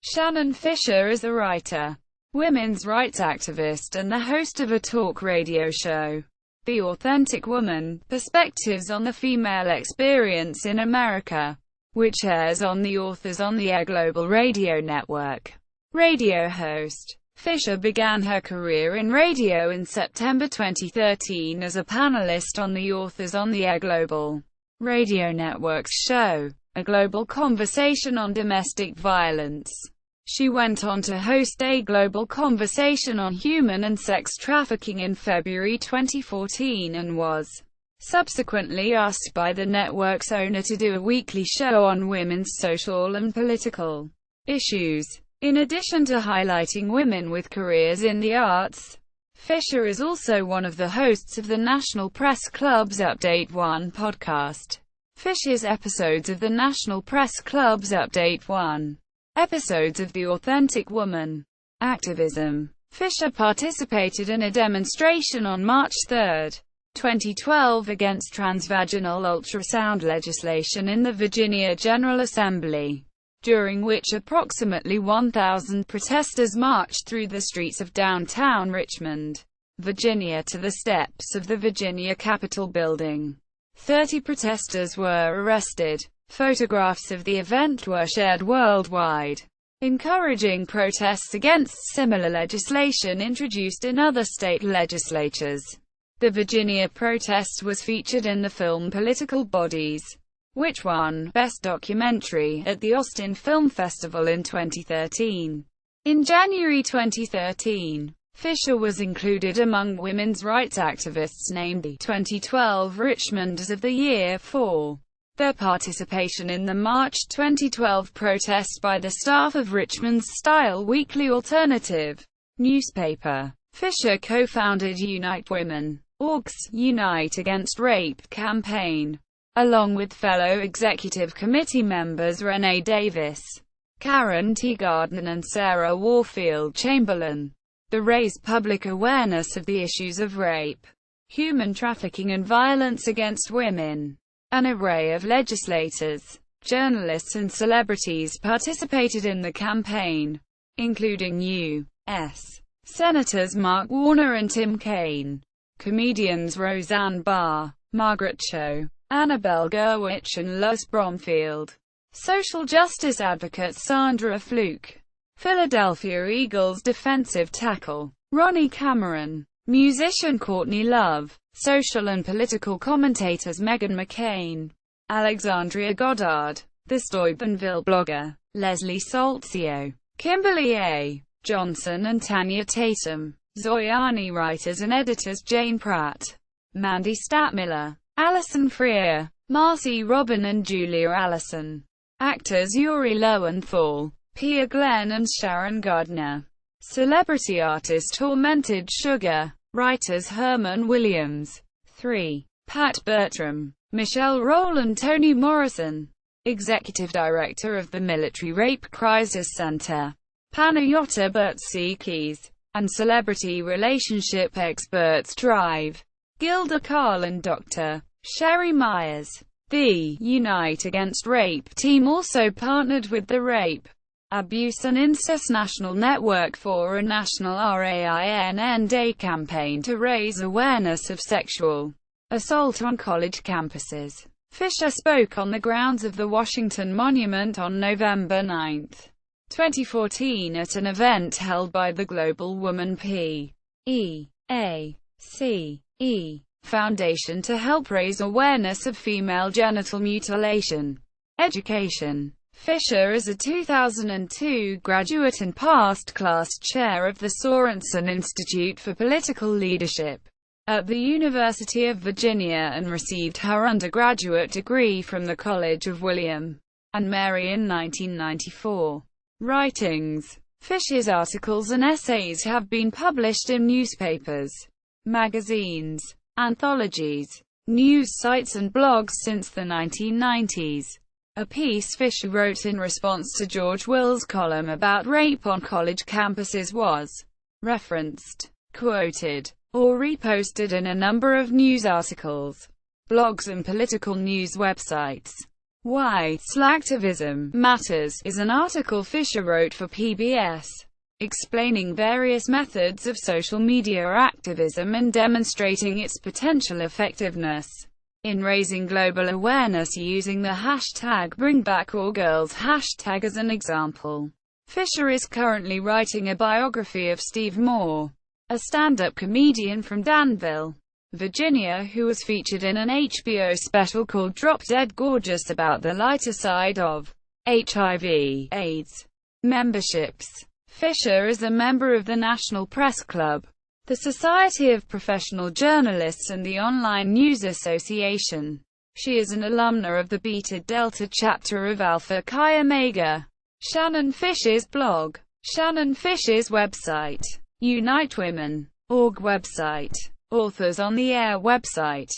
Shannon Fisher is a writer, women's rights activist and the host of a talk radio show, The Authentic Woman: Perspectives on the Female Experience in America, which airs on the Authors on the Air Global Radio Network. Radio host Fisher began her career in radio in September 2013 as a panelist on the Authors on the Air Global Radio Network's show, A Global Conversation on Domestic Violence. She went on to host a global conversation on human and sex trafficking in February 2014 and was subsequently asked by the network's owner to do a weekly show on women's social and political issues. In addition to highlighting women with careers in the arts, Fisher is also one of the hosts of the National Press Club's Update 1 podcast. Fisher's episodes of the National Press Club's Update 1 episodes of The Authentic Woman: Activism. Fisher participated in a demonstration on March 3, 2012 against transvaginal ultrasound legislation in the Virginia General Assembly, during which approximately 1,000 protesters marched through the streets of downtown Richmond, Virginia to the steps of the Virginia Capitol building. 30 protesters were arrested. Photographs of the event were shared worldwide, encouraging protests against similar legislation introduced in other state legislatures. The Virginia protest was featured in the film Political Bodies, which won Best Documentary at the Austin Film Festival in 2013. In January 2013, Fisher was included among women's rights activists named the 2012 Richmonders of the Year for their participation in the March 2012 protest by the staff of Richmond's Style weekly alternative newspaper. Fisher co-founded Unite Women, org's Unite Against Rape campaign, along with fellow executive committee members Renee Davis, Karen T. Gardner and Sarah Warfield Chamberlain, to raise public awareness of the issues of rape, human trafficking and violence against women. An array of legislators, journalists and celebrities participated in the campaign, including U.S. Senators Mark Warner and Tim Kaine, comedians Roseanne Barr, Margaret Cho, Annabelle Gurwitch and Lois Bromfield, social justice advocate Sandra Fluke, Philadelphia Eagles defensive tackle Ronnie Cameron, musician Courtney Love, social and political commentators Meghan McCain, Alexandria Goddard, the Steubenville blogger Leslie Saltzio, Kimberly A. Johnson and Tanya Tatum, Zoyani writers and editors Jane Pratt, Mandy Statmiller, Alison Freer, Marcy Robin and Julia Allison, actors Yuri Lowenthal, Pia Glenn and Sharon Gardner, celebrity artist Tormented Sugar, writers Herman Williams, 3. Pat Bertram, Michelle Rowland, Toni Morrison, executive director of the Military Rape Crisis Center, Panayota Burtsikis, and celebrity relationship experts Drive, Gilda Carl and Dr. Sherry Myers. The Unite Against Rape team also partnered with the Rape, Abuse and Incest National Network for a national RAINN Day campaign to raise awareness of sexual assault on college campuses. Fisher spoke on the grounds of the Washington Monument on November 9, 2014 at an event held by the Global Woman P.E.A.C.E. Foundation to help raise awareness of female genital mutilation education. Fisher is a 2002 graduate and past class chair of the Sorensen Institute for Political Leadership at the University of Virginia and received her undergraduate degree from the College of William and Mary in 1994. Writings. Fisher's articles and essays have been published in newspapers, magazines, anthologies, news sites and blogs since the 1990s. A piece Fisher wrote in response to George Will's column about rape on college campuses was referenced, quoted, or reposted in a number of news articles, blogs and political news websites. Why Slacktivism Matters is an article Fisher wrote for PBS, explaining various methods of social media activism and demonstrating its potential effectiveness in raising global awareness using the hashtag #BringBackAllGirls hashtag as an example. Fisher is currently writing a biography of Steve Moore, a stand-up comedian from Danville, Virginia, who was featured in an HBO special called Drop Dead Gorgeous about the lighter side of HIV/AIDS memberships. Fisher is a member of the National Press Club, the Society of Professional Journalists, and the Online News Association. She is an alumna of the Beta Delta chapter of Alpha Chi Omega. Shannon Fisher's blog. Shannon Fisher's website. UniteWomen.org website. Authors on the Air website.